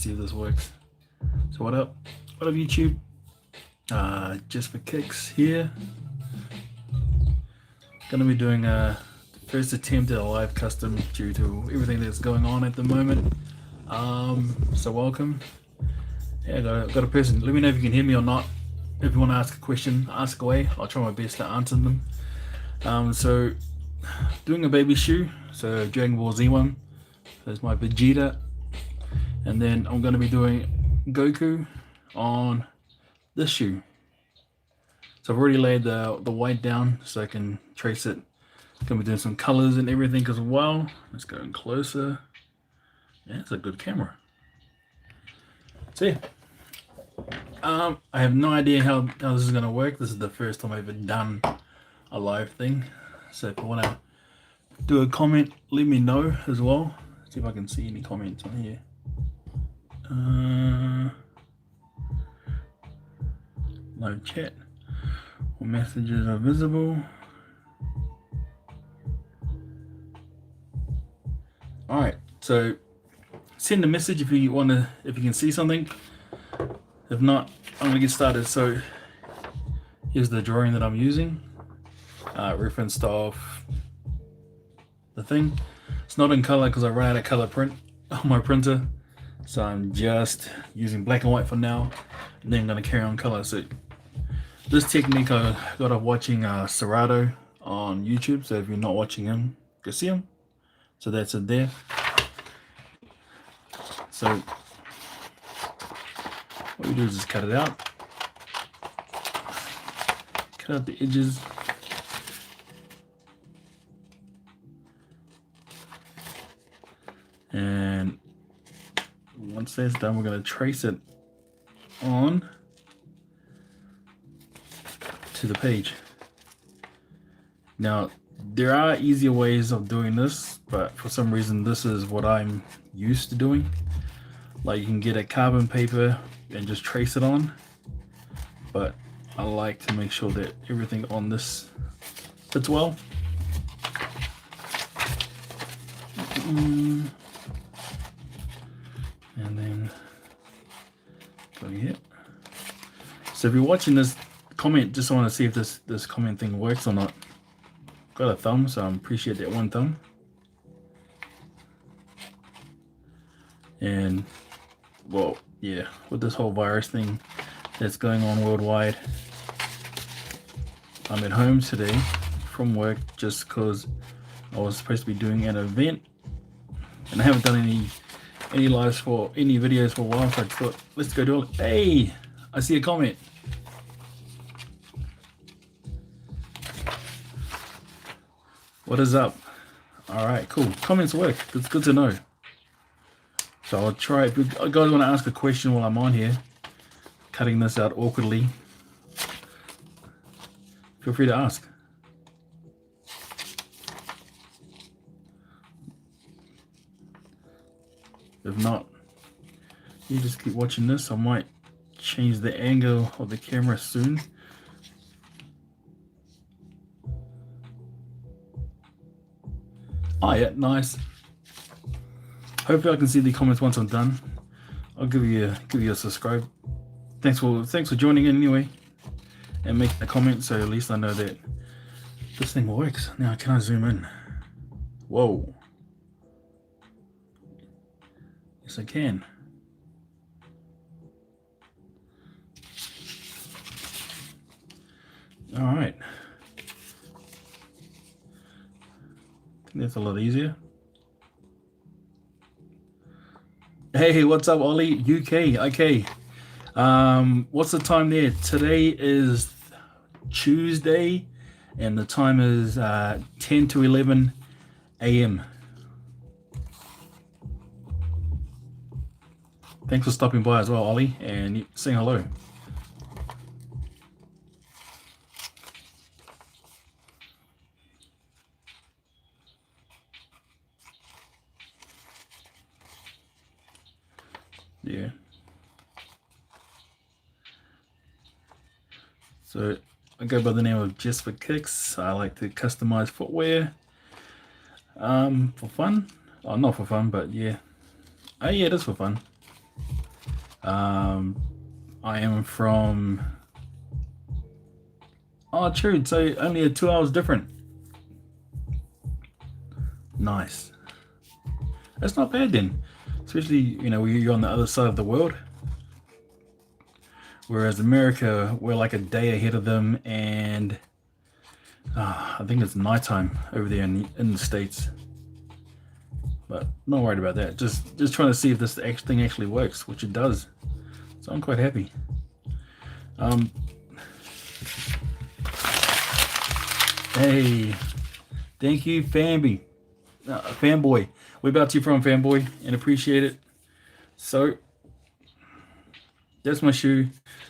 see if this works. So what up YouTube? Just for kicks here. Gonna be doing a first attempt at a live custom due to everything that's going on at the moment. So welcome. Yeah, got a person. Let me know if you can hear me or not. If you want to ask a question, ask away. I'll try my best to answer them. So doing a baby shoe. So Dragon Ball Z one. There's my Vegeta, and then I'm going to be doing Goku on this shoe. So I've already laid the white down so I can trace it. Gonna be doing some colors and everything as well. Let's go in closer. Yeah, it's a good camera. So yeah, I have no idea how this is gonna work. This is the first time I've ever done a live thing. So if you wanna do a comment, let me know as well. See if I can see any comments on here. Live chat. All messages are visible. All right, so send a message if you can see something. If not, I'm gonna get started. So here's the drawing that I'm using. Referenced off the thing. It's not in color because I ran out of color print on my printer, so I'm just using black and white for now, and then I'm gonna carry on color. So this technique I got off watching Serato on YouTube. So if you're not watching him, go see him. So that's it there. So what we do is just cut it out. Cut out the edges. And once that's done, we're going to trace it on to the page. Now, there are easier ways of doing this, but for some reason, this is what I'm used to doing. Like you can get a carbon paper and just trace it on, but I like to make sure that everything on this fits well. And then go here. So if you're watching this, comment. Just want to see if this comment thing works or not. Got a thumb, so I appreciate that one thumb. And well, yeah, with this whole virus thing that's going on worldwide, I'm at home today from work just because I was supposed to be doing an event, and I haven't done any lives for any videos for a while, so I thought let's go do it. Hey, I see a comment. What is up? All right, cool. Comments work. It's good to know. So I'll try. If you guys want to ask a question while I'm on here, cutting this out awkwardly, feel free to ask. If not, you just keep watching this. I might change the angle of the camera soon. Oh yeah, nice. Hopefully I can see the comments once I'm done. I'll give you a subscribe. Thanks for joining in anyway, and making a comment, so at least I know that this thing works. Now can I zoom in? Whoa. Yes I can. All right. I think that's a lot easier. Hey, what's up, Ollie? UK. Okay. What's the time there? Today is Tuesday, and the time is 10 to 11 a.m. Thanks for stopping by as well, Ollie, and saying hello. Yeah. So I go by the name of Just for Kicks. I like to customize footwear for fun. Oh, not for fun, but yeah. Oh yeah, it is for fun. I am from. Oh, true. So only 2 hours different. Nice. That's not bad then. Especially, you're on the other side of the world. Whereas America, we're like a day ahead of them, and I think it's nighttime over there in the States. But not worried about that. Just trying to see if this thing actually works, which it does. So I'm quite happy. Hey, thank you, fanboy. We're about you from fanboy, and appreciate it. So that's my shoe.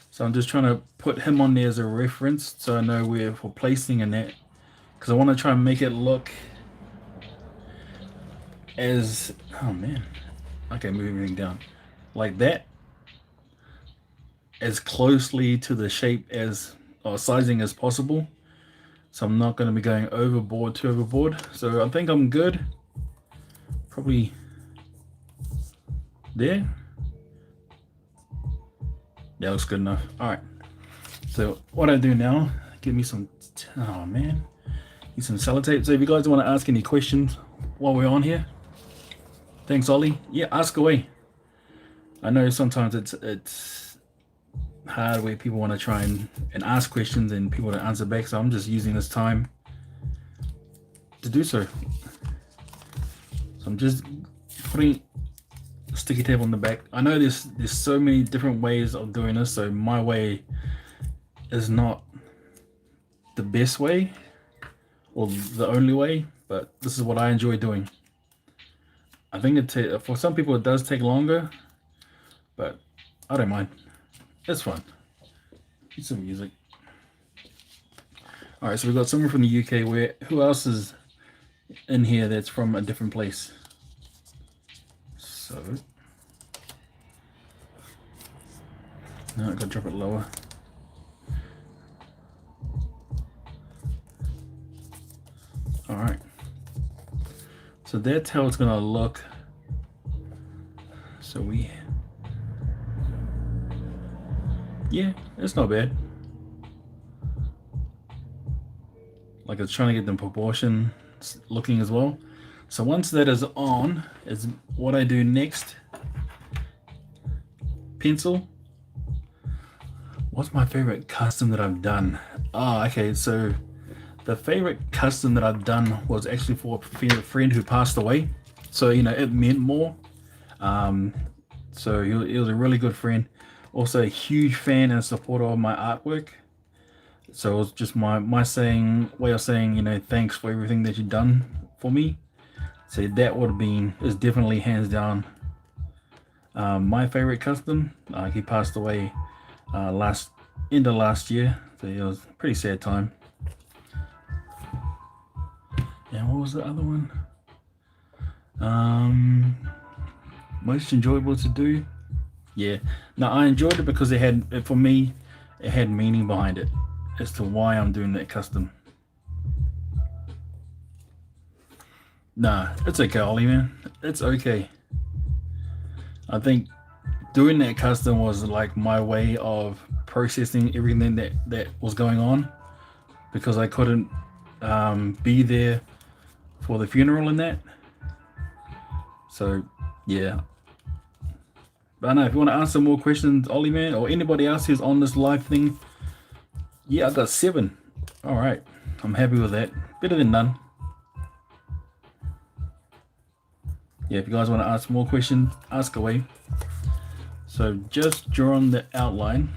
So I'm just trying to put him on there as a reference, so I know where for placing in that, because I want to try and make it look as, oh man, okay, move everything down like that, as closely to the shape as or sizing as possible. So I'm not going to be going too overboard. So I think I'm good. Probably there. That looks good enough. All right. So what I do now, give me some, oh man, need some sellotape. So if you guys want to ask any questions while we're on here, thanks, Ollie. Yeah, ask away. I know sometimes it's hard where people want to try and ask questions and people don't answer back. So I'm just using this time to do so. So I'm just putting sticky tape on the back. I know there's so many different ways of doing this, so my way is not the best way or the only way, but this is what I enjoy doing. I think for some people it does take longer, but I don't mind. It's fun. Get some music. All right, so we've got someone from the UK. Who else is in here that's from a different place? So no, I gotta drop it lower. All right, so that's how it's gonna look. So yeah, it's not bad. Like it's trying to get the proportion looking as well. So once that is on, is what I do next. Pencil. What's my favorite custom that I've done? Okay, so the favorite custom that I've done was actually for a friend who passed away. So it meant more. So he was a really good friend. Also a huge fan and supporter of my artwork. So it was just my way of saying, thanks for everything that you've done for me. So that would have been, is definitely hands down my favorite custom. He passed away end of last year. So it was a pretty sad time. And what was the other one? Most enjoyable to do. Yeah, no, I enjoyed it because for me, it had meaning behind it as to why I'm doing that custom. Nah, it's okay, Ollie, man. It's okay. I think doing that custom was like my way of processing everything that was going on, because I couldn't be there for the funeral and that. So yeah. But I know if you want to answer more questions, Ollie, man, or anybody else who's on this live thing, yeah, I got 7. All right, I'm happy with that. Better than none. Yeah, if you guys want to ask more questions, ask away. So just draw on the outline.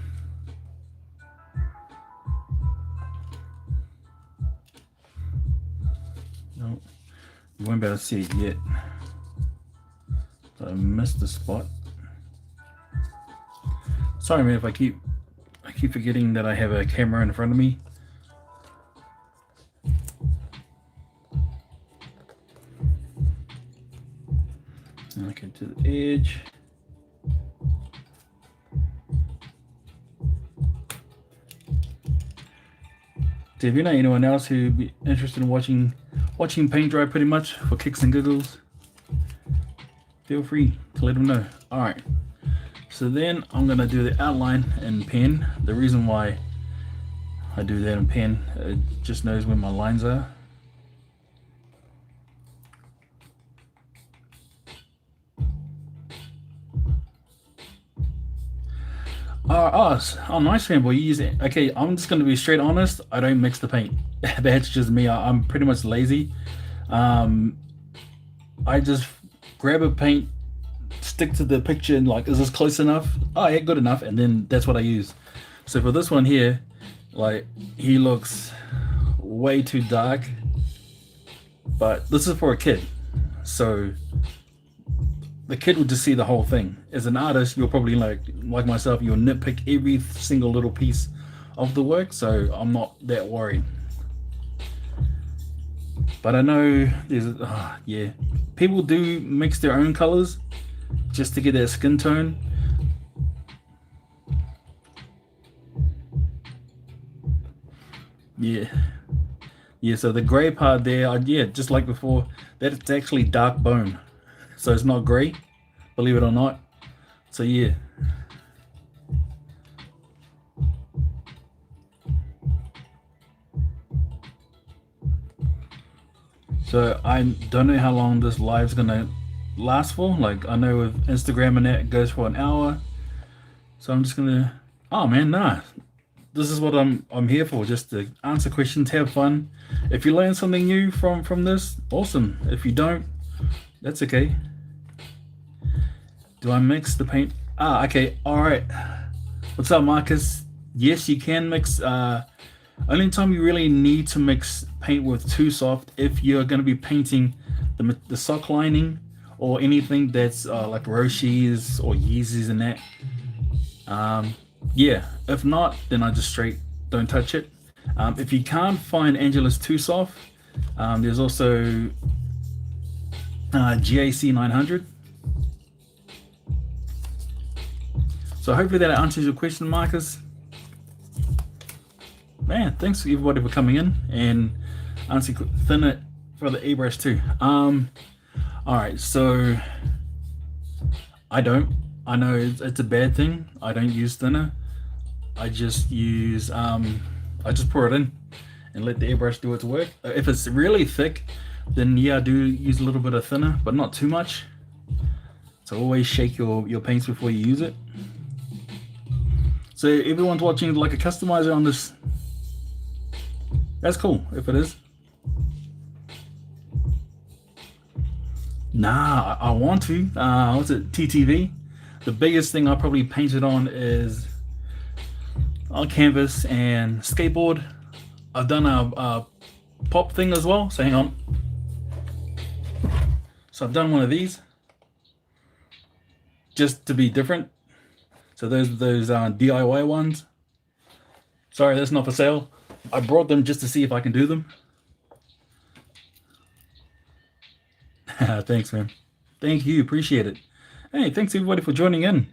No, you won't be able to see it yet. So I missed the spot. Sorry, man, if I keep forgetting that I have a camera in front of me. Okay, to the edge. So if you know anyone else who'd be interested in watching paint dry pretty much for kicks and giggles, feel free to let them know. All right. So then I'm gonna do the outline in pen. The reason why I do that in pen, it just knows where my lines are. Oh, nice fanboy. You use it. Okay, I'm just gonna be straight honest. I don't mix the paint. That's just me. I'm pretty much lazy. Um, I just grab a paint, stick to the picture, and like, is this close enough? Oh yeah, good enough. And then that's what I use. So for this one here, like, he looks way too dark, but this is for a kid. So the kid would just see the whole thing. As an artist, you'll probably like myself, you'll nitpick every single little piece of the work. So I'm not that worried. But I know yeah, people do mix their own colors just to get that skin tone. Yeah, yeah. So the gray part there, yeah, just like before, that's actually dark bone. So it's not gray, believe it or not. So yeah. So I don't know how long this live's gonna last for. Like, I know with Instagram and that it goes for an hour. So I'm just gonna. Oh man, nah. This is what I'm here for. Just to answer questions, have fun. If you learn something new from this, awesome. If you don't, that's okay. Do I mix the paint? Okay. All right. What's up, Marcus? Yes, you can mix. Only time you really need to mix paint with too soft if you're going to be painting the sock lining or anything that's like Roshi's or Yeezys and that. Yeah, if not, then I just straight don't touch it. If you can't find Angelus too soft, there's also GAC 900. So hopefully that answers your question, Marcus. Man, thanks everybody for coming in and answering thinner for the airbrush too. All right, so I don't. I know it's a bad thing. I don't use thinner. I just use I just pour it in and let the airbrush do its work. If it's really thick, then yeah, I do use a little bit of thinner, but not too much. So always shake your paints before you use it. So everyone's watching like a customizer on this. That's cool if it is. Nah, I want to. What's it? TTV. The biggest thing I probably painted on is on canvas and skateboard. I've done a pop thing as well. So hang on. So I've done one of these just to be different. So those DIY ones. Sorry, that's not for sale. I brought them just to see if I can do them. Thanks, man. Thank you. Appreciate it. Hey, thanks everybody for joining in.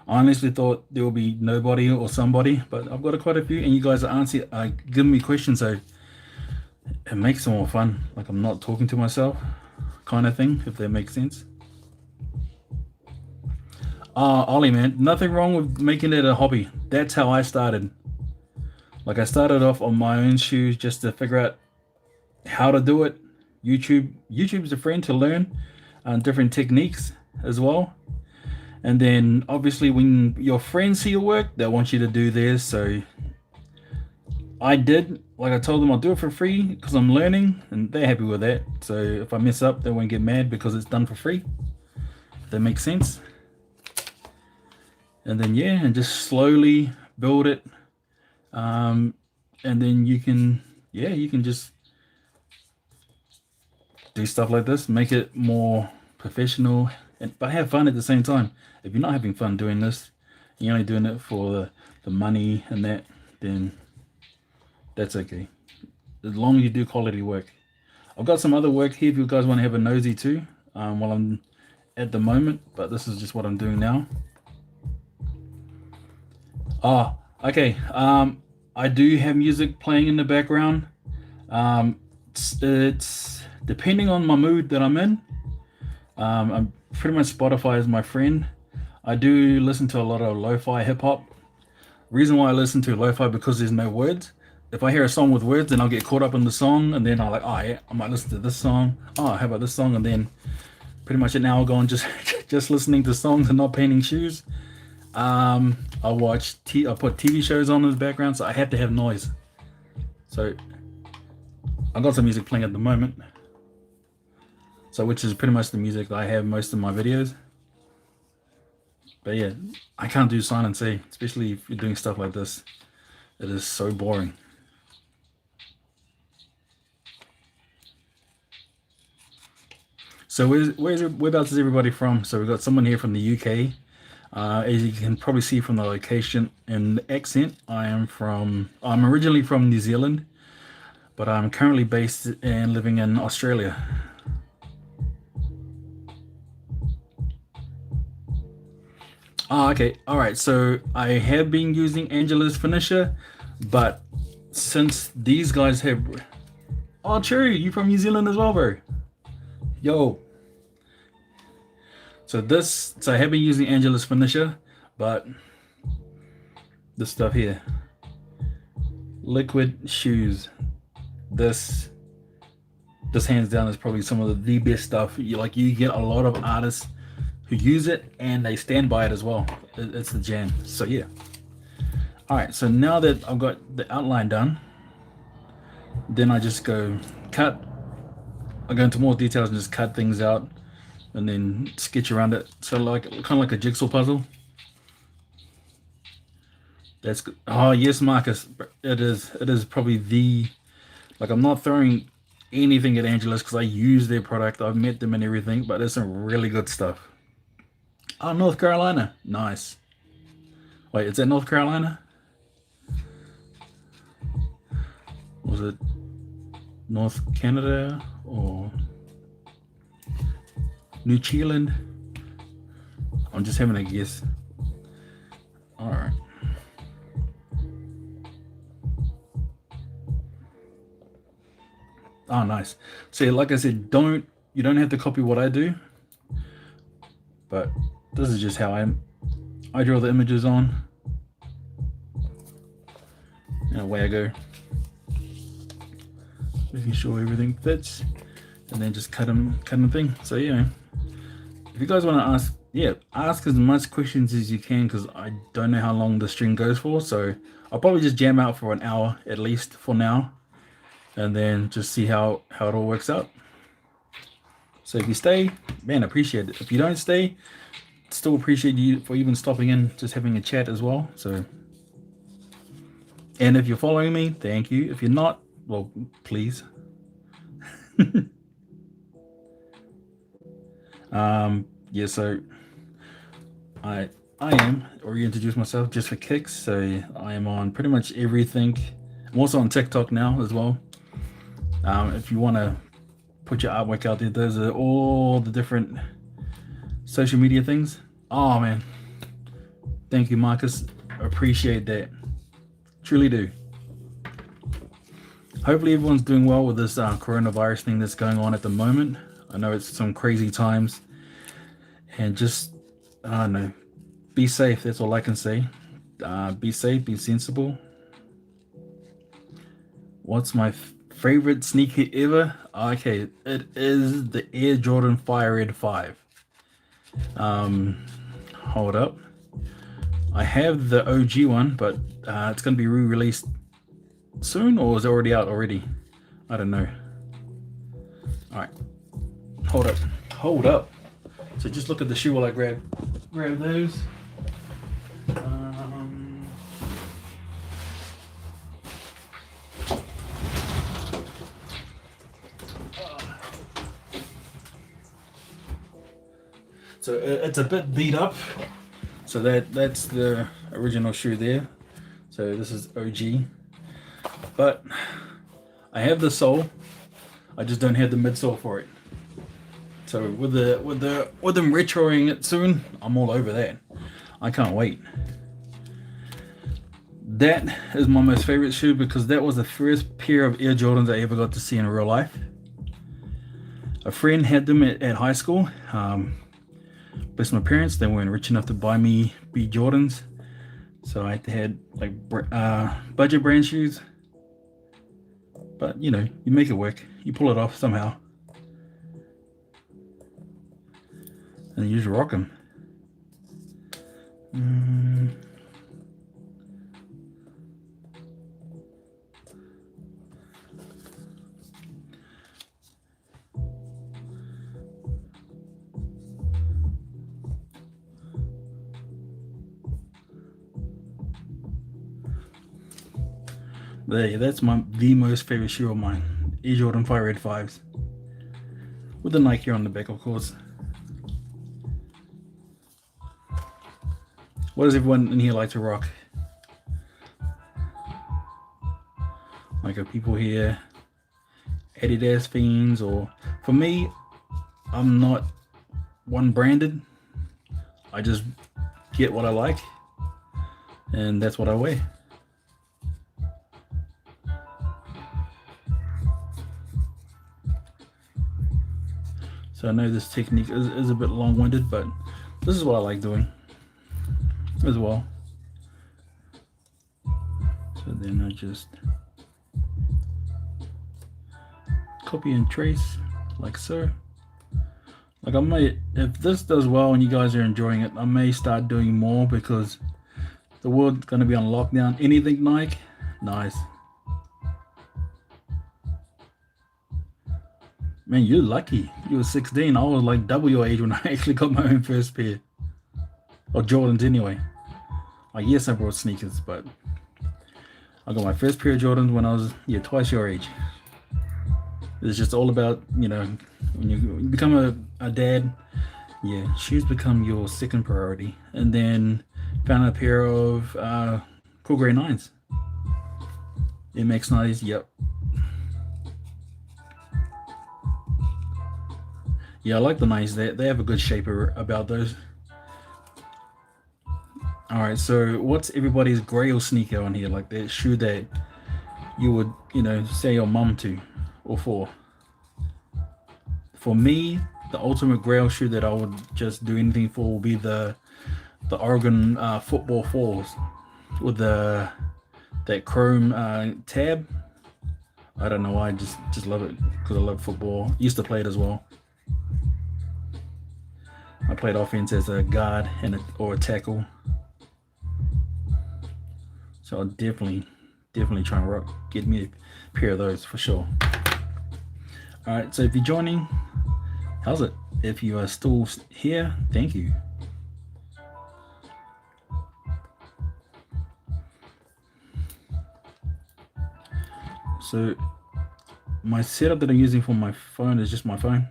I honestly thought there would be nobody or somebody, but I've got quite a few, and you guys are giving me questions, so it makes it more fun. Like I'm not talking to myself, kind of thing, if that makes sense. Ollie, man, nothing wrong with making it a hobby. That's how I started. Like I started off on my own shoes just to figure out how to do it. YouTube's a friend to learn different techniques as well. And then obviously when your friends see your work, they want you to do theirs. So I did, like I told them I'll do it for free because I'm learning and they're happy with that. So if I mess up, they won't get mad because it's done for free. If that makes sense. And then yeah, and just slowly build it. And then you can just do stuff like this, make it more professional, but have fun at the same time. If you're not having fun doing this, you're only doing it for the money and that, then that's okay. As long as you do quality work. I've got some other work here if you guys want to have a nosy too, while I'm at the moment, but this is just what I'm doing now. Okay. I do have music playing in the background. It's depending on my mood that I'm in. pretty much Spotify is my friend. I do listen to a lot of lo-fi hip hop. Reason why I listen to lo-fi because there's no words. If I hear a song with words, then I'll get caught up in the song, and then I'm like, oh yeah, I might listen to this song. Oh, how about this song? And then pretty much an hour gone just just listening to songs and not painting shoes. I put TV shows on in the background, so I have to have noise. So I got some music playing at the moment. So which is pretty much the music that I have most of my videos. But yeah, I can't do silent C, especially if you're doing stuff like this. It is so boring. So whereabouts is everybody from? So we've got someone here from the UK. As you can probably see from the location and the accent, I'm originally from New Zealand, but I'm currently based and living in Australia. Oh, okay. All right. So I have been using Angela's finisher, but since these guys have, oh, Cherry, you from New Zealand as well, bro? Yo. So I have been using Angela's finisher, but this stuff here, liquid shoes, this this hands down is probably some of the best stuff. You get a lot of artists who use it and they stand by it as well. It's the jam. So yeah. All right. So now that I've got the outline done, then I just go cut. I go into more details and just cut things out, and then sketch around it. So kind of like a jigsaw puzzle. That's good. Oh yes, Marcus. It is. It is probably the, like, I'm not throwing anything at Angela's because I use their product. I've met them and everything, but there's some really good stuff. Oh, North Carolina. Nice. Wait, is that North Carolina? Was it North Canada or New Zealand? I'm just having a guess. All right. Oh, nice. So, like I said, you don't have to copy what I do, but this is just how I draw the images on, and away I go, making sure everything fits, and then just cut them thing. So yeah, if you guys want to ask, yeah, ask as much questions as you can, because I don't know how long the stream goes for. So I'll probably just jam out for an hour at least for now, and then just see how it all works out. So if you stay, man, appreciate it. If you don't stay, still appreciate you for even stopping in, just having a chat as well. So, and if you're following me, thank you. If you're not, well, please. Yeah, so I am already introduced myself just for kicks. So I am on pretty much everything. I'm also on TikTok now as well. If you want to put your artwork out there, those are all the different social media things. Oh man, thank you, Marcus. Appreciate that, truly do. Hopefully everyone's doing well with this coronavirus thing that's going on at the moment. I know it's some crazy times, and just, I don't know, be safe. That's all I can say. Be safe, be sensible. What's my favorite sneaker ever? Okay, it is the Air Jordan Fire Red 5. Hold up. I have the OG one, but it's going to be re-released soon, or is it already out already? I don't know. All right, hold up. So just look at the shoe while I grab those. So it's a bit beat up. So that's the original shoe there. So this is OG. But I have the sole. I just don't have the midsole for it. So with them retroing it soon, I'm all over that. I can't wait. That is my most favorite shoe because that was the first pair of Air Jordans I ever got to see in real life. A friend had them at high school. Bless my parents, they weren't rich enough to buy me B Jordans, so I had like budget brand shoes. But you know, you make it work. You pull it off somehow, and you just rock them. But yeah, that's the most favorite shoe of mine. Air Jordan Fire Red 5s. With the Nike on the back, of course. What does everyone in here like to rock? Like, are people here Adidas fiends? Or for me, I'm not one branded. I just get what I like, and that's what I wear. So I know this technique is a bit long-winded, but this is what I like doing as well. So then I just copy and trace like so. Like I might, if this does well and you guys are enjoying it, I may start doing more because the world's going to be on lockdown. Anything Nike? Nice. Man, you're lucky. You were 16. I was like double your age when I actually got my own first pair. Or Jordans anyway. Like, yes, I brought sneakers, but I got my first pair of Jordans when I was, twice your age. It's just all about, when you become a dad, shoes become your second priority. And then found a pair of Cool Grey 9s. MX90s, yep. Yeah, I like the 9s. They have a good shape about those. All right, so what's everybody's grail sneaker on here? Like that shoe that you would, say your mum to or for? For me, the ultimate grail shoe that I would just do anything for will be the Oregon football 4s with that chrome tab. I don't know why, I just love it because I love football. Used to play it as well. I played offense as a guard or a tackle. So I'll definitely try and get me a pair of those for sure. All right, so if you're joining, how's it? If you are still here, thank you. So my setup that I'm using for my phone is just my phone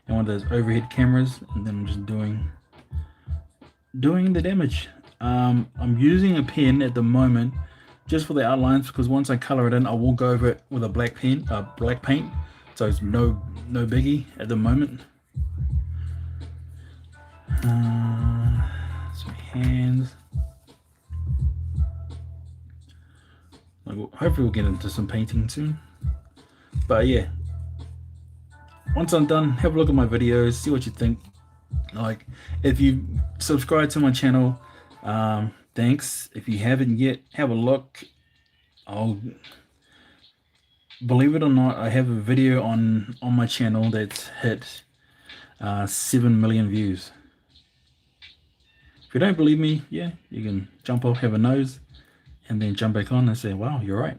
and one of those overhead cameras, and then I'm just doing the damage. I'm using a pen at the moment just for the outlines because once I color it in, I will go over it with a black paint. So it's no biggie at the moment. Some hands. Hopefully we'll get into some painting soon. But yeah, once I'm done, have a look at my videos, see what you think. Like, if you subscribe to my channel, thanks. If you haven't yet, have a look. Believe it or not, I have a video on my channel that's hit 7 million views. If you don't believe me, you can jump off, have a nose, and then jump back on and say, wow, you're right.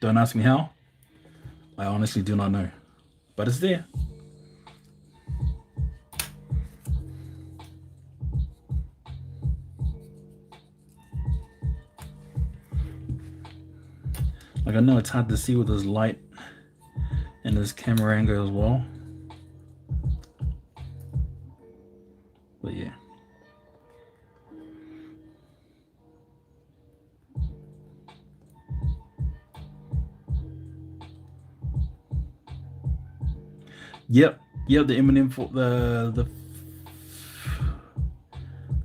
Don't ask me how. I honestly do not know, but it's there. Like, I know it's hard to see with this light and this camera angle as well, but yeah. Yep, the Eminem for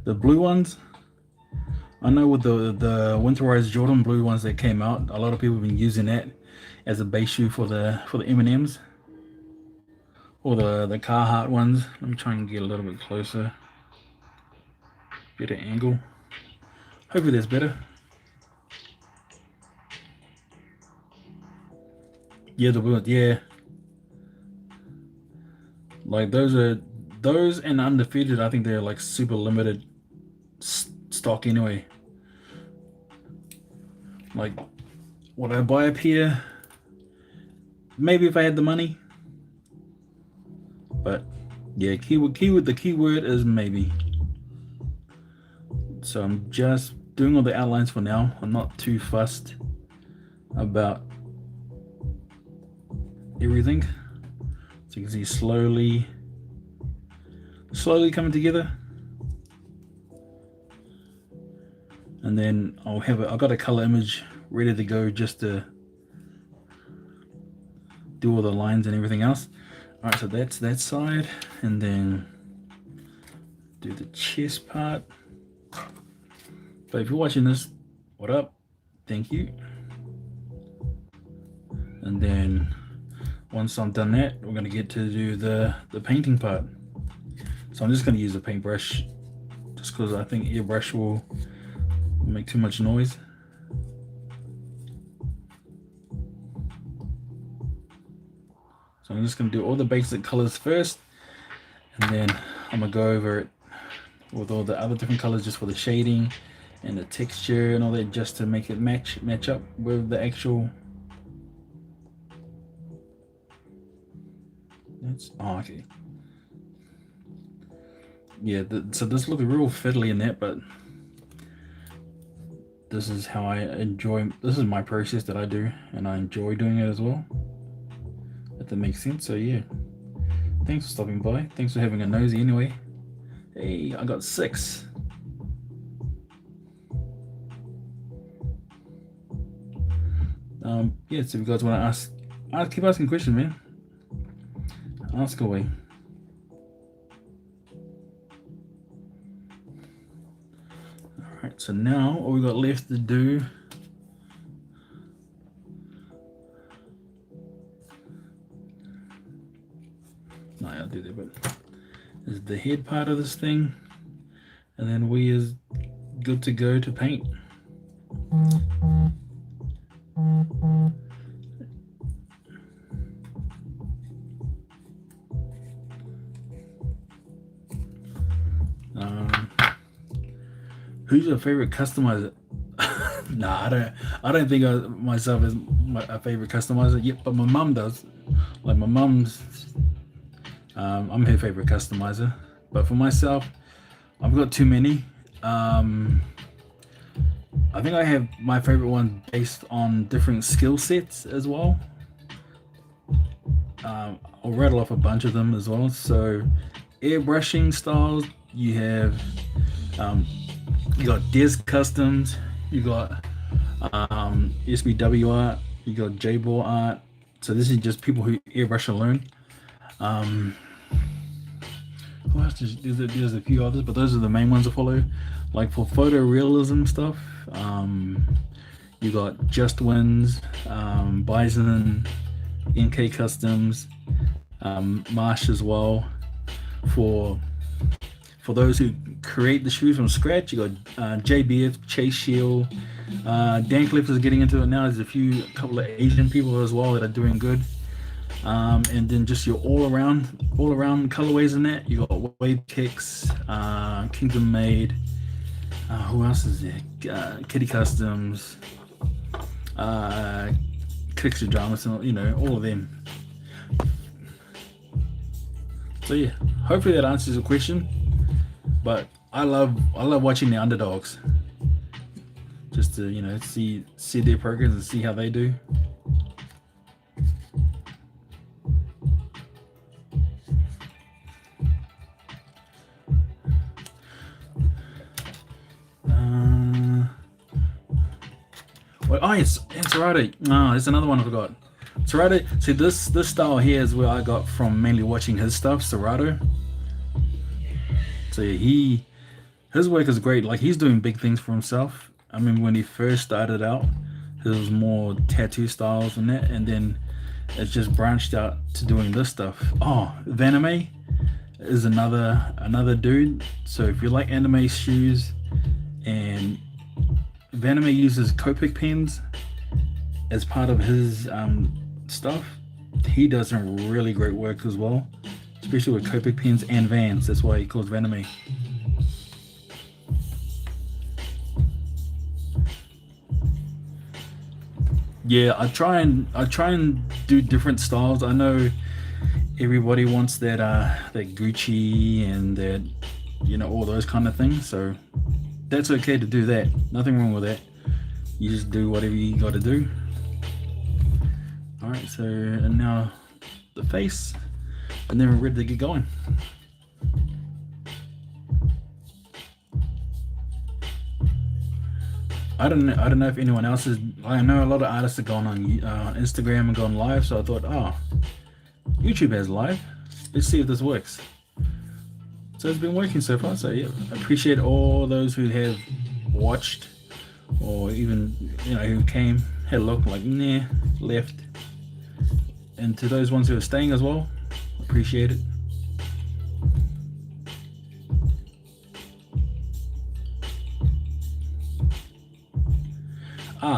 the blue ones. I know with the winterized Jordan blue ones that came out, a lot of people have been using that as a base shoe for the M&Ms. Or the Carhartt ones. Let me try and get a little bit closer. Better angle. Hopefully that's better. Yeah, yeah. Like those and Undefeated. I think they're like super limited stock anyway. Like what I buy up here, maybe if I had the money. But yeah, the keyword is maybe. So I'm just doing all the outlines for now. I'm not too fussed about everything. So you can see slowly coming together. And then I've got a color image ready to go just to do all the lines and everything else. All right, so that's that side, and then do the chest part. But if you're watching this, what up? Thank you. And then once I'm done that, we're gonna get to do the painting part. So I'm just gonna use a paintbrush just because I think airbrush will make too much noise. So I'm just gonna do all the basic colors first, and then I'm gonna go over it with all the other different colors just for the shading and the texture and all that, just to make it match up with the actual. Okay. Yeah, so this looks real fiddly in that, but this is how I enjoy. This is my process that I do, and I enjoy doing it as well. If that makes sense. So yeah, thanks for stopping by. Thanks for having a nosy anyway. Hey, I got 6. Yeah, so if you guys want to ask, keep asking questions, man. Ask away. Alright, so now all we got left to do I'll do that, but is the head part of this thing, and then we is good to go to paint. Who's your favorite customizer? Nah, I don't think of myself as a favorite customizer yet, but my mum does. Like my mum's, I'm her favorite customizer. But for myself, I've got too many. I think I have my favorite one based on different skill sets as well. I'll rattle off a bunch of them as well. So airbrushing styles, you have you got Des Customs, you got SBW art, you got JBall art. So this is just people who airbrush alone. Who else? There's a few others, but those are the main ones to follow. Like for photorealism stuff, you got Just Wins, Bison, NK Customs, Marsh as well. For those who create the shoes from scratch, you got JBF, Chase Shield, Dan Cliff is getting into it now. There's a couple of Asian people as well that are doing good. And then just your all around colorways in that. You got Wave Kicks, Kingdom Made. Who else is there? Kitty Customs, Kicks and Jamison. You know, all of them. So yeah, hopefully that answers your question. But I love watching the underdogs, just to see their progress and see how they do. It's Serato. There's another one I forgot. Serato. See, this style here is where I got from, mainly watching his stuff, Serato. So yeah, his work is great. Like, he's doing big things for himself. I remember when he first started out, it was more tattoo styles and that, and then it's just branched out to doing this stuff. Oh, Vaname is another dude. So if you like anime shoes, and Vaname uses Copic pens as part of his stuff, he does some really great work as well, especially with Copic pens and Vans. That's why he calls Vaname. Yeah, I try and do different styles. I know everybody wants that Gucci and that, all those kind of things. So that's okay to do that. Nothing wrong with that. You just do whatever you got to do. All right. So and now the face, and then we're ready to get going. I don't know if anyone else is. I know a lot of artists have gone on Instagram and gone live, so I thought, YouTube has live. Let's see if this works. So it's been working so far. So yeah, I appreciate all those who have watched, or even who came, had a look, like left, and to those ones who are staying as well, appreciate it.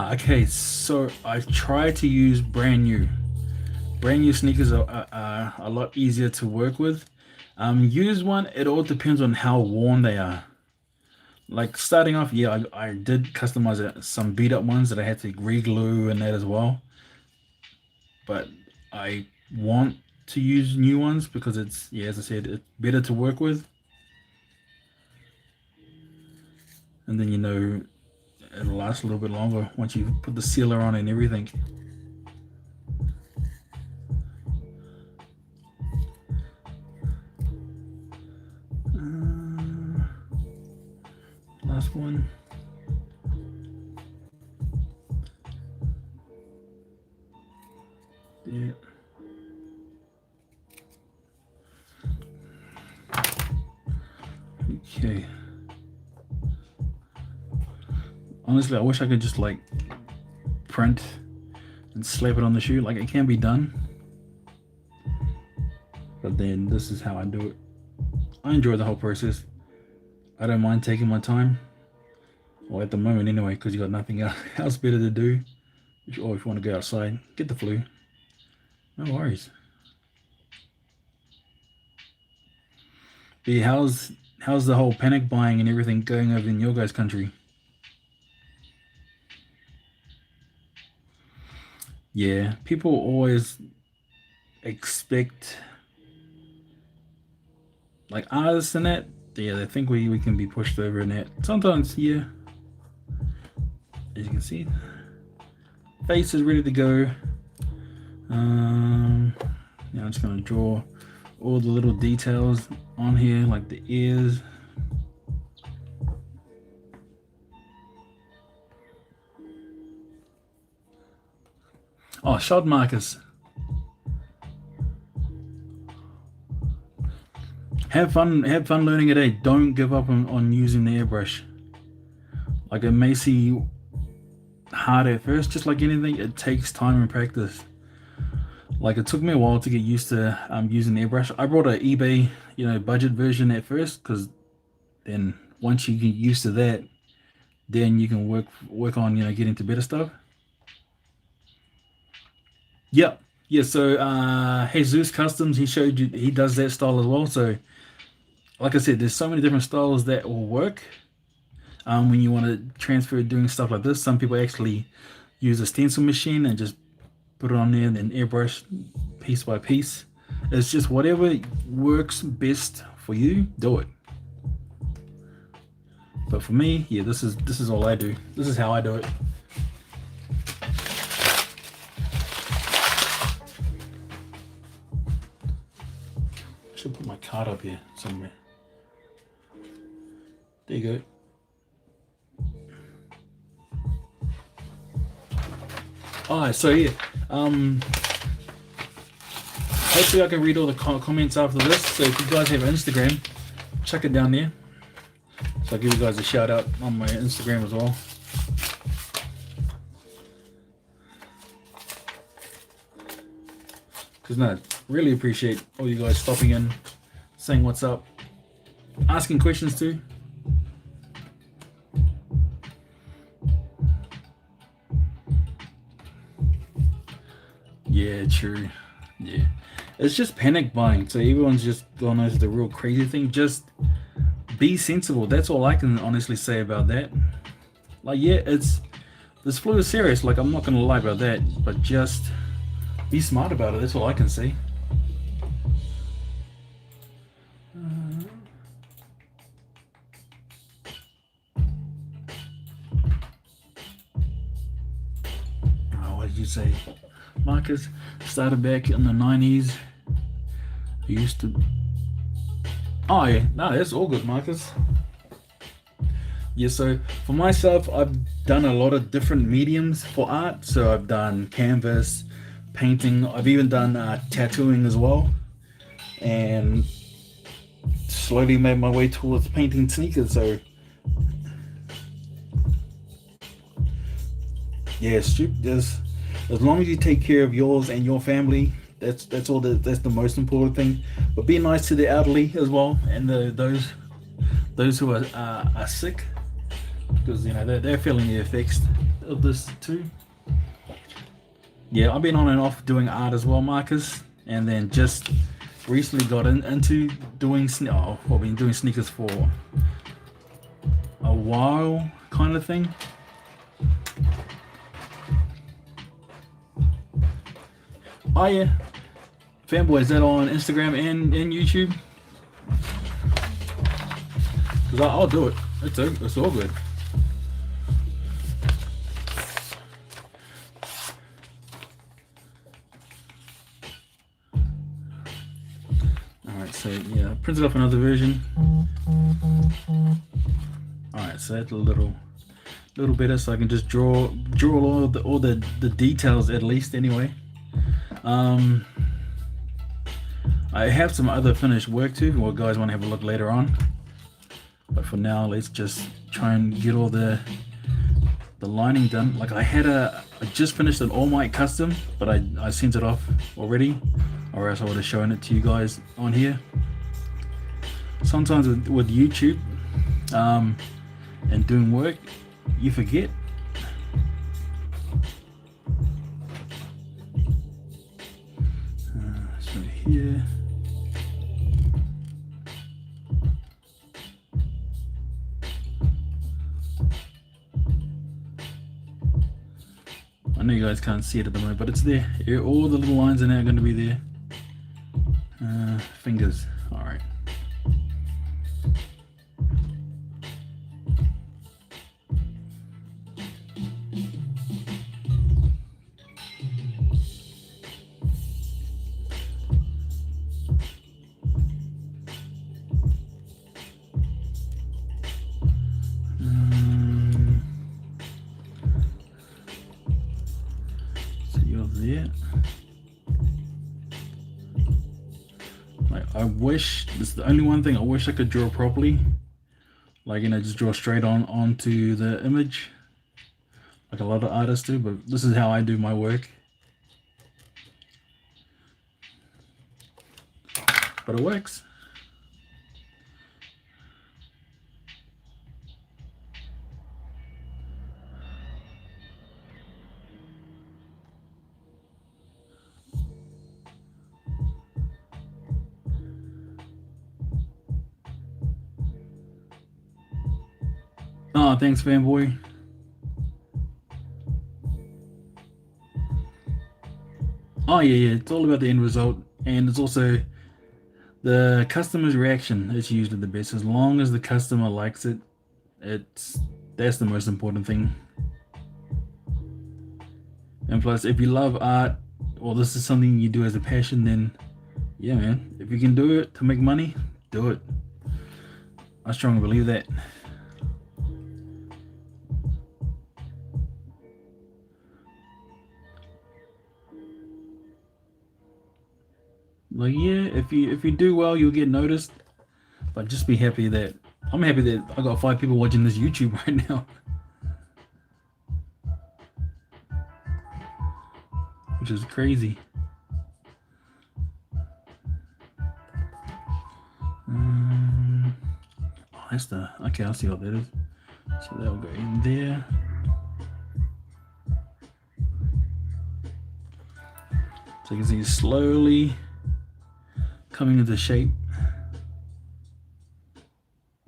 Okay, so I try to use brand new sneakers are a lot easier to work with. Used one, it all depends on how worn they are. Like starting off, yeah, I did customize some beat up ones that I had to re-glue and that as well. But I want to use new ones because it's, as I said, it's better to work with. And then it'll last a little bit longer once you put the sealer on and everything. Last one. Yeah. Okay. Honestly, I wish I could just like print and slap it on the shoe. Like it can be done, but then this is how I do it. I enjoy the whole process. I don't mind taking my time. Well, at the moment anyway, because you got nothing else better to do. Or if you want to go outside, get the flu. No worries. But yeah, how's the whole panic buying and everything going over in your guys' country? Yeah, people always expect like artists and that. Yeah, they think we can be pushed over in that. Sometimes, yeah. As you can see, face is ready to go. Now I'm just gonna draw all the little details on here, like the ears. Oh, shot markers. Have fun learning it. Don't give up on using the airbrush. Like it may seem hard at first, just like anything, it takes time and practice. Like it took me a while to get used to using the airbrush. I brought an eBay, budget version at first, because then once you get used to that, then you can work on getting to better stuff. Yep. Yeah, so Jesus Customs, he showed you he does that style as well. So like I said, there's so many different styles that will work when you want to transfer doing stuff like this. Some people actually use a stencil machine and just put it on there and then airbrush piece by piece. It's just whatever works best for you, do it. But for me, yeah, this is all I do. This is how I do it. I should put my card up here somewhere. There you go. Alright, so yeah, hopefully I can read all the comments after this. So if you guys have Instagram, check it down there. So I'll give you guys a shout out on my Instagram as well. Because no, really appreciate all you guys stopping in, saying what's up, asking questions too. Yeah, true. Yeah. It's just panic buying. So everyone's just gone into the real crazy thing. Just be sensible. That's all I can honestly say about that. Like, yeah, this flu is serious. Like, I'm not gonna lie about that. But just be smart about it. That's all I can say. What did you say? Marcus started back in the 90s. He used to. Oh, yeah. No, that's all good, Marcus. Yeah, so for myself, I've done a lot of different mediums for art. So I've done canvas, painting, I've even done tattooing as well. And slowly made my way towards painting sneakers. So yeah, just as long as you take care of yours and your family, that's all. That's the most important thing. But be nice to the elderly as well, and those who are sick, because you know they're feeling the effects of this too. Yeah, I've been on and off doing art as well, Marcus, and then just recently got into doing I've been doing sneakers for a while, kind of thing. Oh yeah, Fanboy, is that on Instagram and YouTube? Cause I'll do it. It's all good. Alright, so yeah, I printed off another version. Alright, so that's a little better, so I can just draw all the details at least anyway. I have some other finished work too, if you guys want to have a look later on. But for now, let's just try and get all the lining done. Like I just finished an All Might custom, but I sent it off already, or else I would have shown it to you guys on here. Sometimes with YouTube and doing work, you forget. So here. I know you guys can't see it at the moment, but it's there. All the little lines are now going to be there. Fingers. All right. There. Like I wish, this is the only one thing I wish I could draw properly, like, you know, just draw straight onto the image like a lot of artists do, but this is how I do my work. But it works. Oh, thanks, Fanboy. Oh yeah, it's all about the end result, and it's also the customer's reaction is usually the best. As long as the customer likes it, that's the most important thing. And plus, if you love art, or this is something you do as a passion, then yeah, man, if you can do it to make money, do it. I strongly believe that. Like yeah, if you do well, you'll get noticed. But just be happy that I'm happy that I got 5 people watching this YouTube right now, which is crazy. that's the, okay, I see what that is. So that'll go in there. So you can see slowly coming into shape.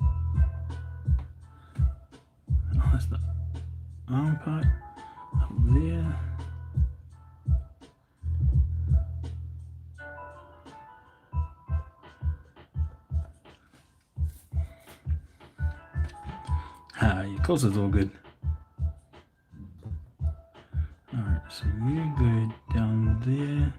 Oh, that's the arm part up there. Ah, of course it's all good. Alright, so you go down there.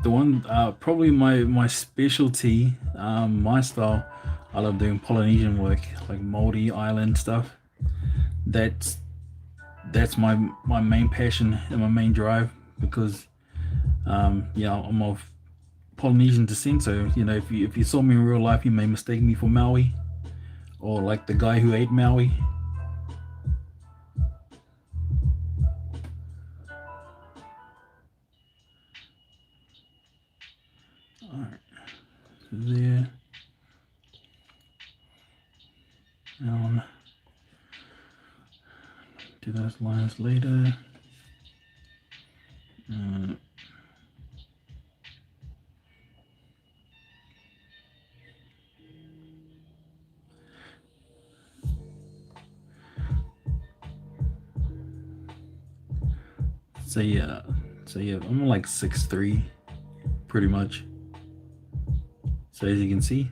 The one, probably my specialty, my style, I love doing Polynesian work, like Māori island stuff. That's my main passion and my main drive, because I'm of Polynesian descent. So if you saw me in real life, you may mistake me for Maui, or like the guy who ate Maui. All right, there. Now, do those lines later. So yeah, I'm like 6'3", pretty much. So as you can see,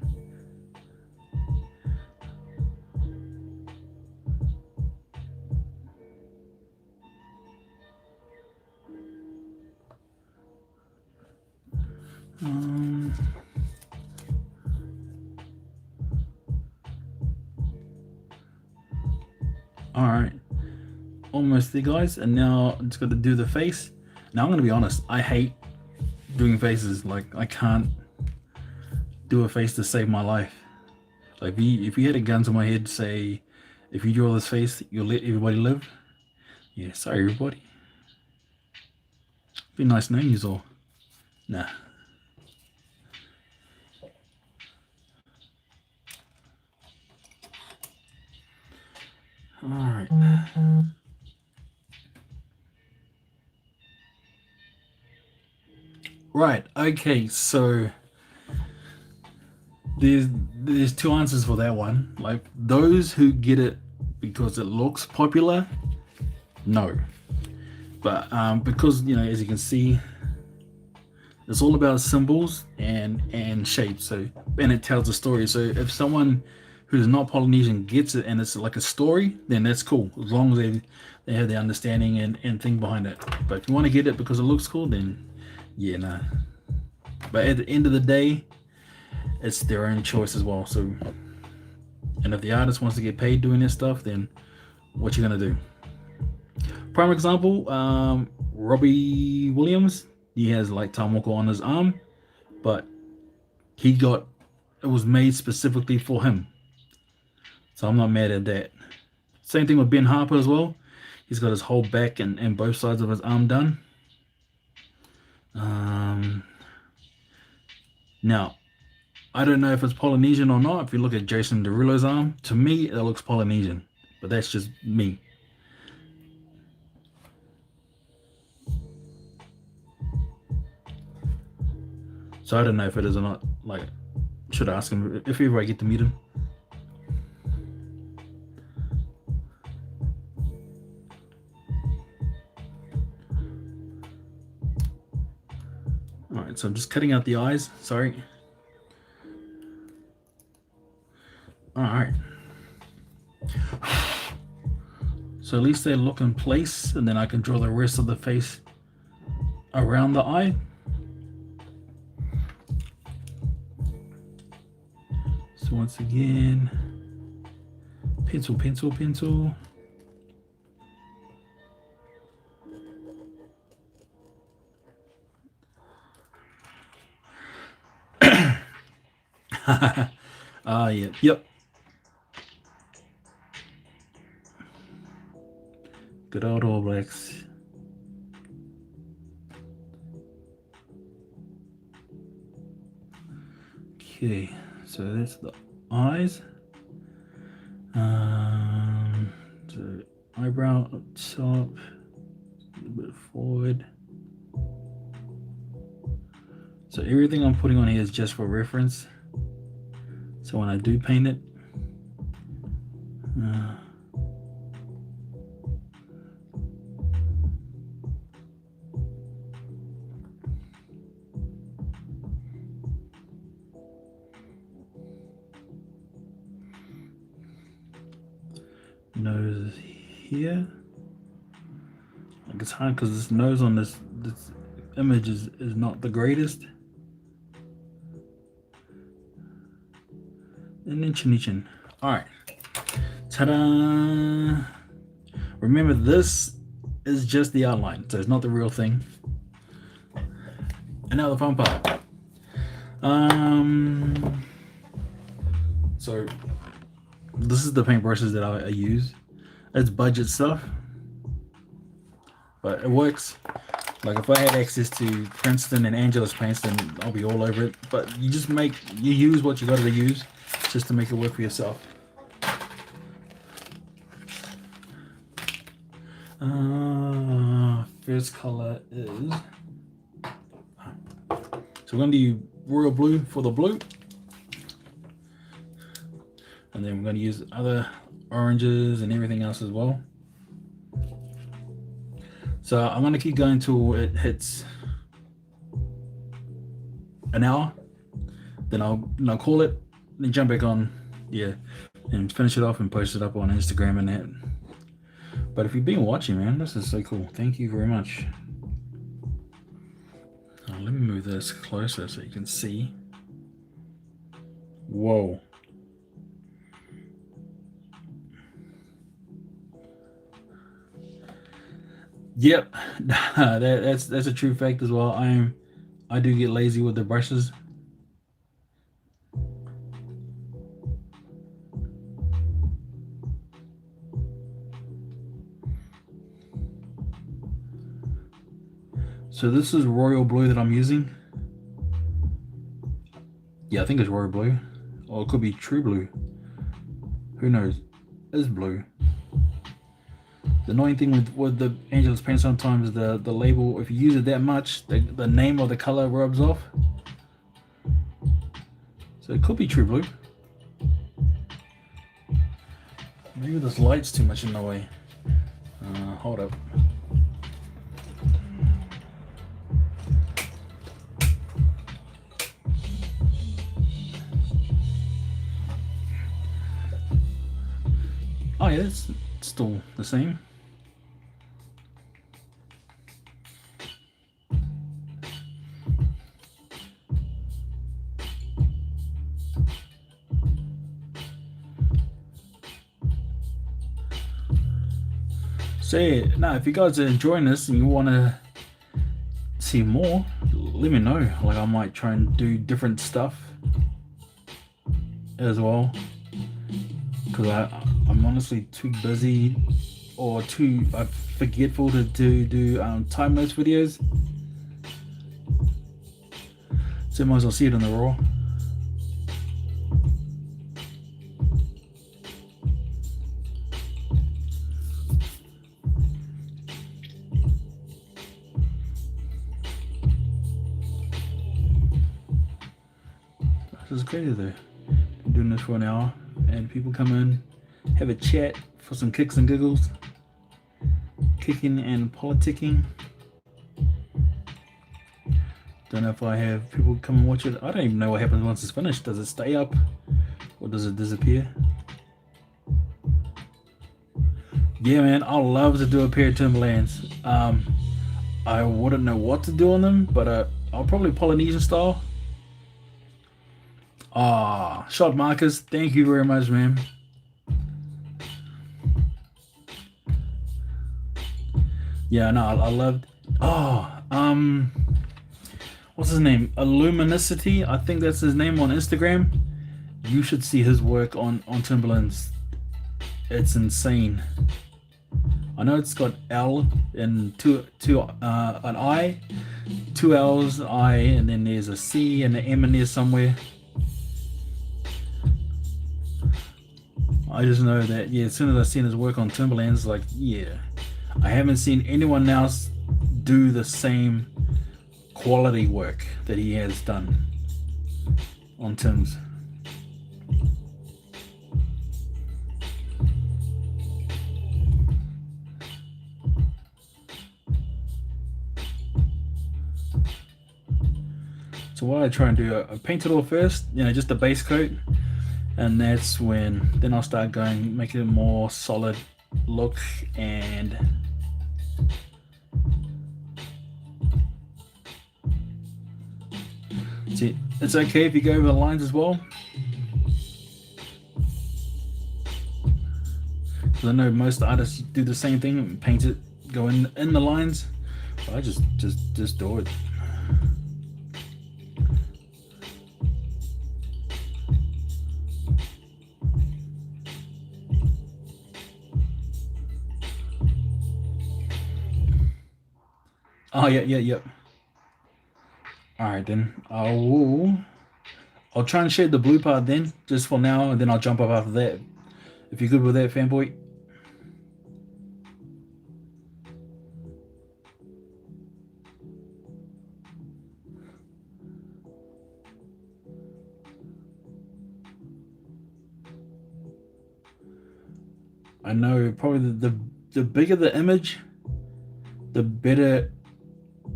all right, almost there, guys. And now I'm just got to do the face. Now I'm gonna be honest, I hate doing faces. Like, I can't do a face to save my life. Like, if you had a gun to my head, say, if you draw this face, you'll let everybody live. Yeah, sorry everybody. Be nice knowing you all. Nah. All right. Right. Okay. So there's two answers for that one. Like, those who get it because it looks popular, no. But because as you can see, it's all about symbols and shapes. So, and it tells a story. So if someone who's not Polynesian gets it and it's like a story, then that's cool, as long as they have the understanding and thing behind it. But if you want to get it because it looks cool, then yeah, nah. But at the end of the day, it's their own choice as well. So, and if the artist wants to get paid doing this stuff, then what you gonna do? Prime example, Robbie Williams. He has like Tamoko on his arm, but it was made specifically for him. So I'm not mad at that. Same thing with Ben Harper as well. He's got his whole back and both sides of his arm done. Now, I don't know if it's Polynesian or not. If you look at Jason Derulo's arm, to me, it looks Polynesian. But that's just me. So I don't know if it is or not. Like, should ask him if ever I get to meet him. All right, so I'm just cutting out the eyes. Sorry. All right. So at least they look in place, and then I can draw the rest of the face around the eye. So once again, pencil, pencil, pencil. Yeah, yep. Good old All Blacks. Okay, so that's the eyes. So eyebrow up top, a little bit forward. So everything I'm putting on here is just for reference. So when I do paint it, nose here. Like it's hard because this nose on this image is not the greatest. And then chin. Alright. Ta-da! Remember, this is just the outline, so it's not the real thing. And now the fun part. So this is the paintbrushes that I use. It's budget stuff, but it works. Like if I had access to Princeton and Angelus paints, then I'll be all over it. But you use what you got to use just to make it work for yourself. First color is, so we're going to do royal blue for the blue, and then we're going to use other oranges and everything else as well. So I'm going to keep going till it hits an hour, then I'll call it, then jump back on, and finish it off and post it up on Instagram and that. But if you've been watching, man, this is so cool. Thank you very much. Let me move this closer so you can see. Whoa. Yep, that's a true fact as well. I do get lazy with the brushes. So this is royal blue that I'm using. Yeah, I think it's royal blue, or it could be true blue. Who knows? It's blue. The annoying thing with the Angelus paint sometimes the label, if you use it that much, the name of the color rubs off. So it could be true blue. Maybe this light's too much in the way. Hold up. Oh yeah, it's still the same. So yeah, now if you guys are enjoying this and you want to see more, let me know. Like I might try and do different stuff as well, because I'm honestly too busy or too forgetful to do time-lapse videos. So might as well see it in the raw. This is crazy though. I'm doing this for an hour and people come in, have a chat for some kicks and giggles, kicking and politicking. Don't know if I have people come and watch it. I don't even know what happens once it's finished. Does it stay up or does it disappear? Yeah, man, I love to do a pair of Timberlands. I wouldn't know what to do on them, but I'll probably Polynesian style. Shot Marcus, thank you very much, man. Yeah, no, I loved. What's his name? Illuminicity, I think that's his name on Instagram. You should see his work on Timberlands. It's insane. I know it's got L and an I, two L's, I, and then there's a C and an M in there somewhere. I just know that, yeah, as soon as I seen his work on Timberlands, like, yeah, I haven't seen anyone else do the same quality work that he has done on Tim's. So what I try and do, I paint it all first, just the base coat, and that's when then I'll start going, make it a more solid look. And see, it's okay if you go over the lines as well, because I know most artists do the same thing and paint it, go in the lines, but I just do it. Oh yeah. All right, then I'll try and shade the blue part then, just for now, and then I'll jump up after that. If you're good with that, fanboy. I know probably the bigger the image, the better,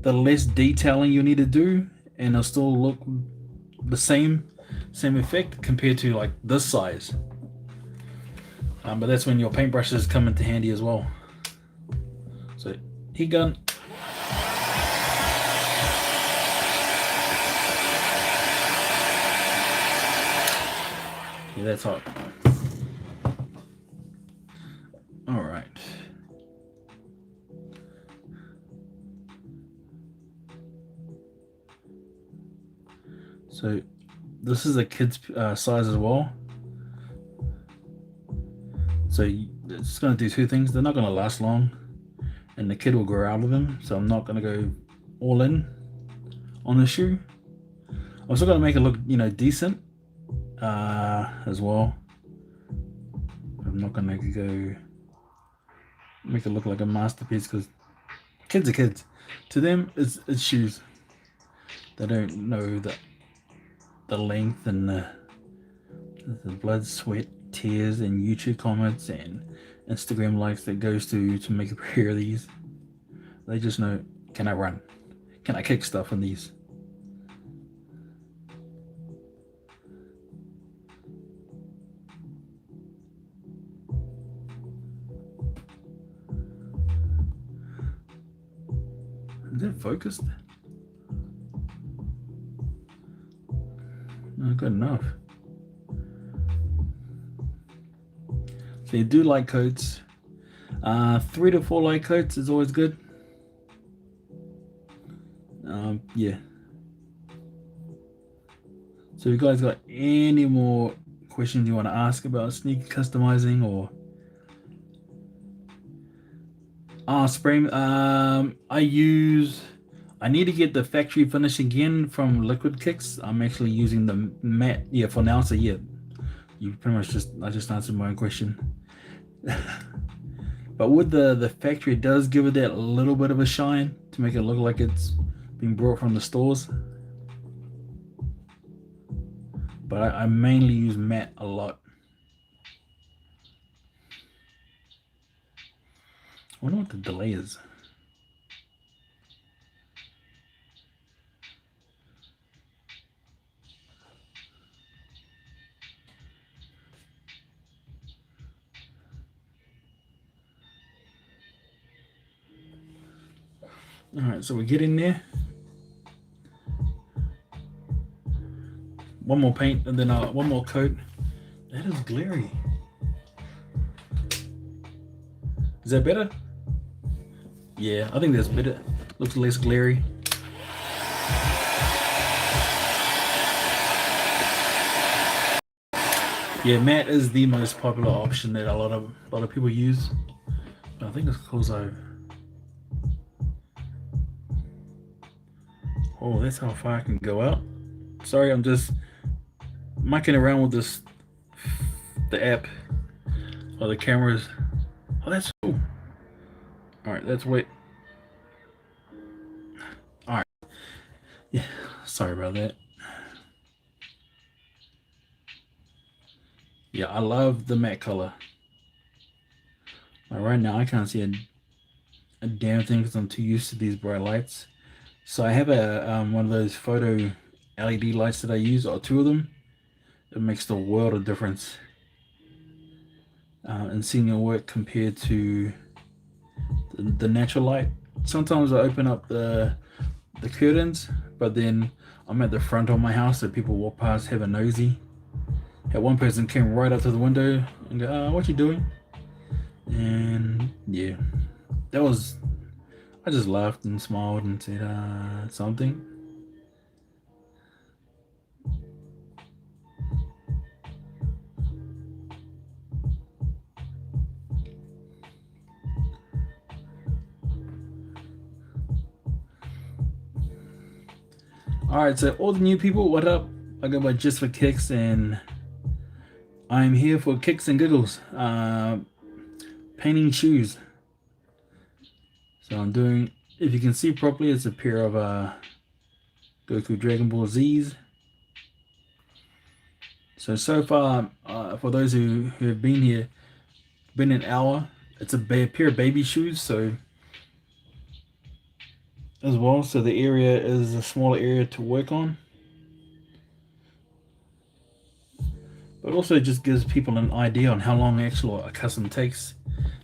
the less detailing you need to do, and it'll still look the same effect compared to like this size. But that's when your paintbrushes come into handy as well. So heat gun. Yeah, that's hot. All right. So this is a kid's size as well. So it's going to do two things. They're not going to last long, and the kid will grow out of them. So I'm not going to go all in on the shoe. I'm still going to make it look, decent as well. I'm not going to go make it look like a masterpiece, because kids are kids. To them, it's shoes. They don't know the length and the blood, sweat, tears, and YouTube comments and Instagram likes that goes to make a pair of these. They just know, can I run? Can I kick stuff in these? Is it focused? Not good enough. So you do light coats. 3 to 4 light coats is always good. Yeah. So you guys got any more questions you want to ask about sneaker customizing or spray? I need to get the factory finish again from Liquid Kicks. I'm actually using the matte, for now. So yeah, you pretty much I just answered my own question. But with the factory, it does give it that little bit of a shine to make it look like it's being brought from the stores. But I mainly use matte a lot. I wonder what the delay is. All right, so we get in there. One more paint and then one more coat. That is glary. Is that better? Yeah, I think that's better. Looks less glary. Yeah, matte is the most popular option that a lot of people use. I think it's because oh, that's how far I can go out. Sorry, I'm just mucking around with the app. Oh, the cameras. Oh, that's cool. All right, let's wait. All right. Yeah, sorry about that. Yeah, I love the matte color. Like right now, I can't see a damn thing because I'm too used to these bright lights. So I have a one of those photo LED lights that I use, or two of them. It makes the world of difference in seeing your work compared to the natural light. Sometimes I open up the curtains, but then I'm at the front of my house, so people walk past, have a nosy. Had one person came right up to the window and go, "What you doing?" And yeah, that was. I just laughed and smiled and said something. All right, so all the new people, what up? I go by Just for Kicks, and I'm here for kicks and giggles. Painting shoes. So I'm doing. If you can see properly, it's a pair of Goku Dragon Ball Z's. So far, for those who have been here, been an hour. It's a pair of baby shoes, so as well. So the area is a smaller area to work on, but also just gives people an idea on how long actually a custom takes,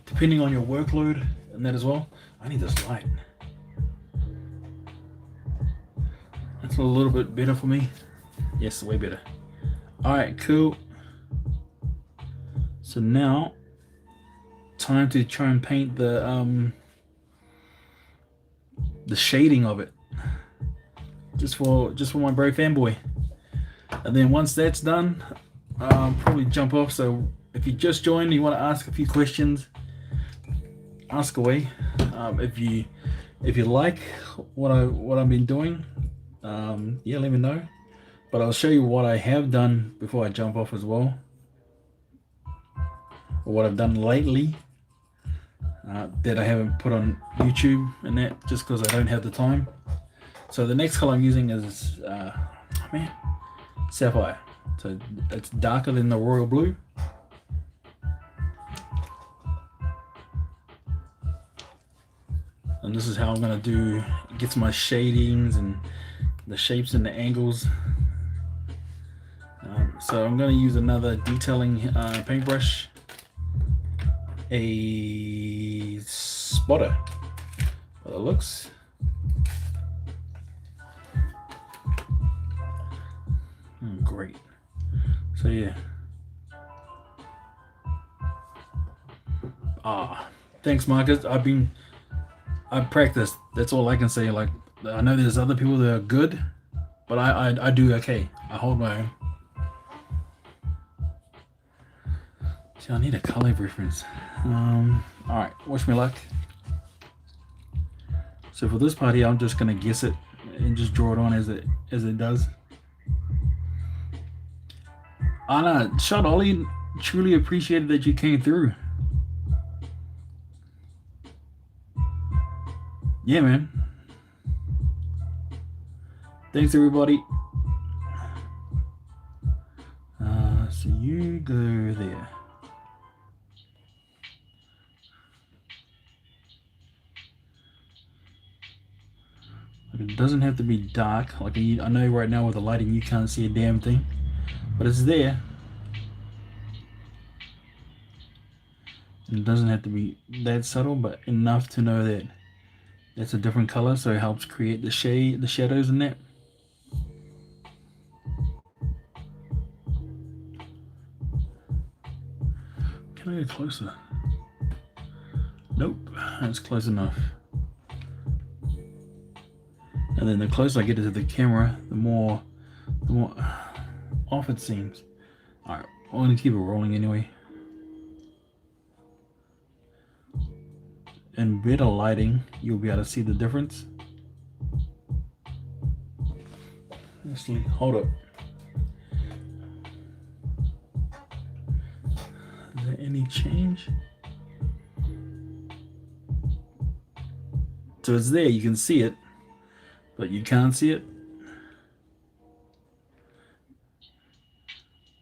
depending on your workload and that as well. I need this light. That's a little bit better for me. Yes, way better. All right, cool. So now, time to try and paint the shading of it, just for my brave fanboy. And then once that's done, I'll probably jump off. So if you just joined, you want to ask a few questions, ask away. If you like what I've been doing, yeah, let me know. But I'll show you what I have done before I jump off as well, or what I've done lately that I haven't put on YouTube and that, just because I don't have the time. So the next color I'm using is sapphire. So it's darker than the royal blue. And this is how I'm gonna get my shadings and the shapes and the angles. So I'm gonna use another detailing paintbrush, a spotter. Well, it looks. Great. So yeah. Thanks, Marcus. I've practiced. That's all I can say. Like, I know there's other people that are good, but I do okay. I hold my own. See, I need a color reference. All right, wish me luck. So for this part here, I'm just gonna guess it and just draw it on as it does. Anna, Shot Ollie, truly appreciated that you came through. Yeah, man. Thanks, everybody. So you go there. It doesn't have to be dark. Like I know right now with the lighting you can't see a damn thing, but it's there. It doesn't have to be that subtle, but enough to know that it's a different color, so it helps create the shadows in that. Can I get closer? Nope, that's close enough. And then the closer I get to the camera, the more off it seems. All right, I'm gonna keep it rolling anyway. And better lighting, you'll be able to see the difference. Let's see. Hold up. Is there any change. So it's there, you can see it, but you can't see it.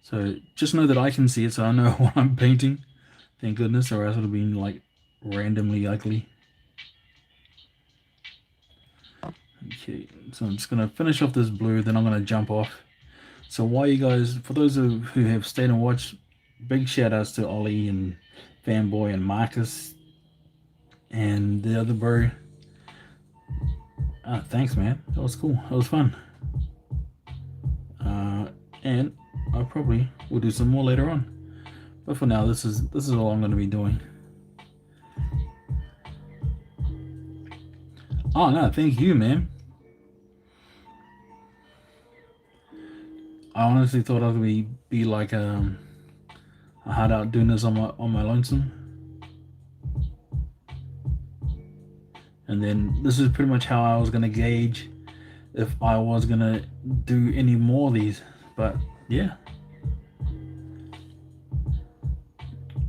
So just know that I can see it, so I know what I'm painting. Thank goodness, or else it would have been like randomly ugly. Okay, so I'm just gonna finish off this blue, then I'm gonna jump off. So while you guys, for those who have stayed and watched, big shout outs to Ollie and Fanboy and Marcus and the other bro. Thanks, man. That was cool. That was fun. And I probably will do some more later on. But for now, this is all I'm going to be doing. Oh no, thank you, man. I honestly thought I would be like a hard out doing this on my lonesome. And then this is pretty much how I was gonna gauge if I was gonna do any more of these. But yeah.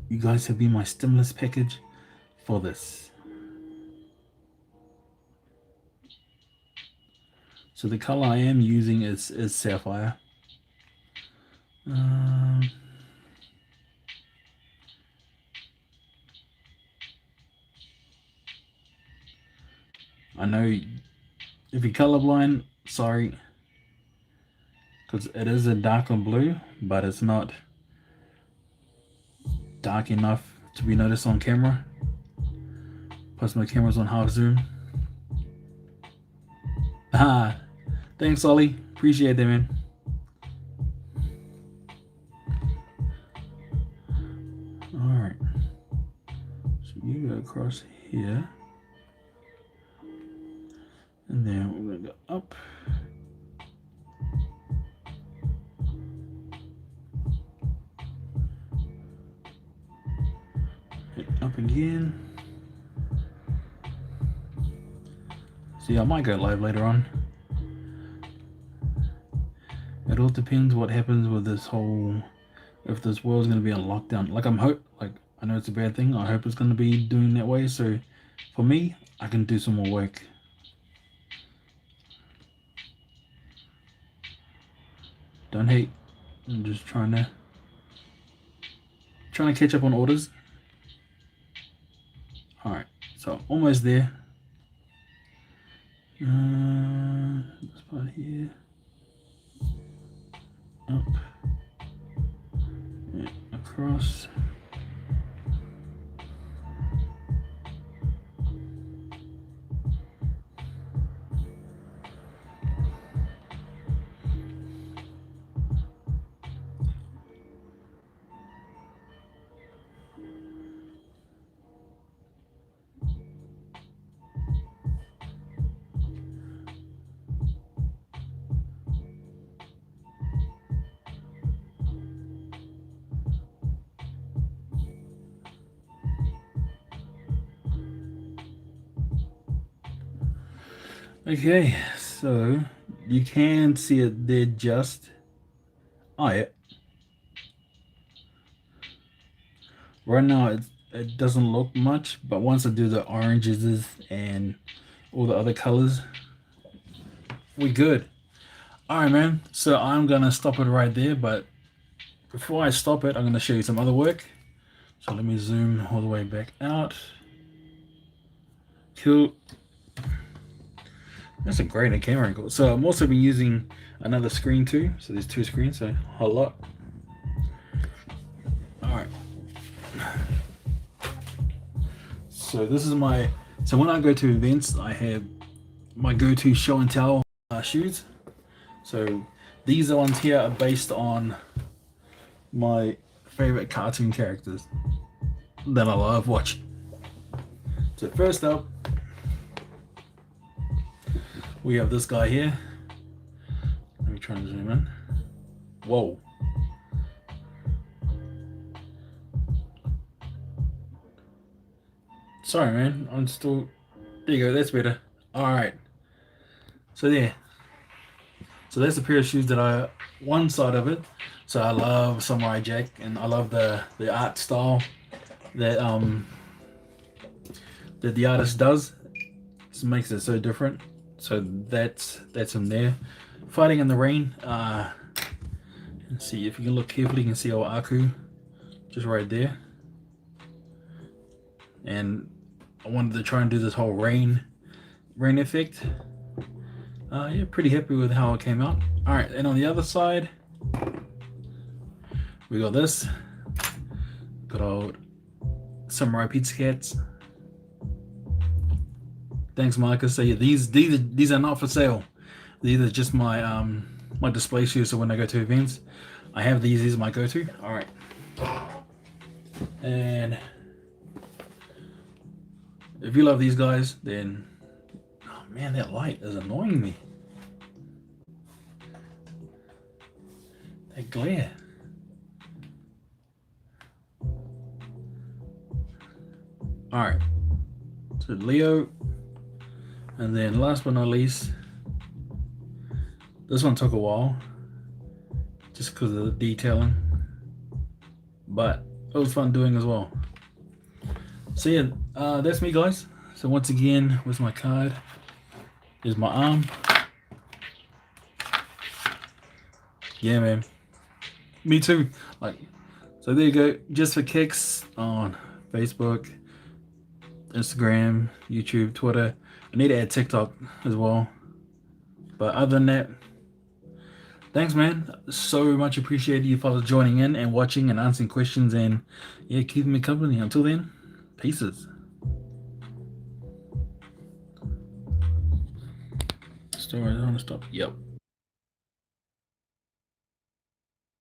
You guys have been my stimulus package for this. So the color I am using is Sapphire. I know if you're colorblind, sorry, because it is a darker blue, but it's not dark enough to be noticed on camera. Plus my camera's on half zoom. Thanks, Ollie. Appreciate that, man. Alright. So you go across here. And then we're going to go up. And up again. See, I might go live later on. It all depends what happens with this whole, if this world's going to be on lockdown. Like I know it's a bad thing. I hope it's going to be doing that way. So for me, I can do some more work. Don't hate. I'm just trying to catch up on orders. All right, so almost there. This part here. Up. And across. Okay, so you can see it there just. Oh yeah. Right now it doesn't look much, but once I do the oranges and all the other colors, we good. Alright, man, so I'm gonna stop it right there, but before I stop it, I'm gonna show you some other work. So let me zoom all the way back out. Cool. That's a great camera angle. So I'm also been using another screen too. So there's two screens, so a whole lot. Alright. So this is my, so when I go to events, I have my go-to show and tell shoes. So these ones here are based on my favorite cartoon characters that I love watching. So first up, we have this guy here. Let me try and zoom in. Whoa. Sorry, man. I'm still. There you go. That's better. All right. So there. So that's a pair of shoes that one side of it. So I love Samurai Jack, and I love the art style that that the artist does. This makes it so different. So that's him there, fighting in the rain. Let's see if you can look carefully. You can see our Aku just right there. And I wanted to try and do this whole rain effect. Yeah, pretty happy with how it came out. All right, and on the other side, we got this. Good old Samurai Pizza Cats. Thanks, Marcus. So yeah, these are not for sale. These are just my my display shoes. So when I go to events, I have these. These are my go-to. All right, and if you love these guys, then oh man, that light is annoying me. That glare. All right, so Leo, and then last but not least, this one took a while, just because of the detailing, but it was fun doing as well. So yeah, that's me, guys. So once again, where's my card? Here's my arm. Yeah, man. Me too. Like, so there you go. Just for Kicks on Facebook, Instagram, YouTube, Twitter. I need to add TikTok as well. But other than that, thanks, man. So much appreciated you for joining in and watching and answering questions and yeah, keeping me company. Until then, pieces. Story on stop. Yep.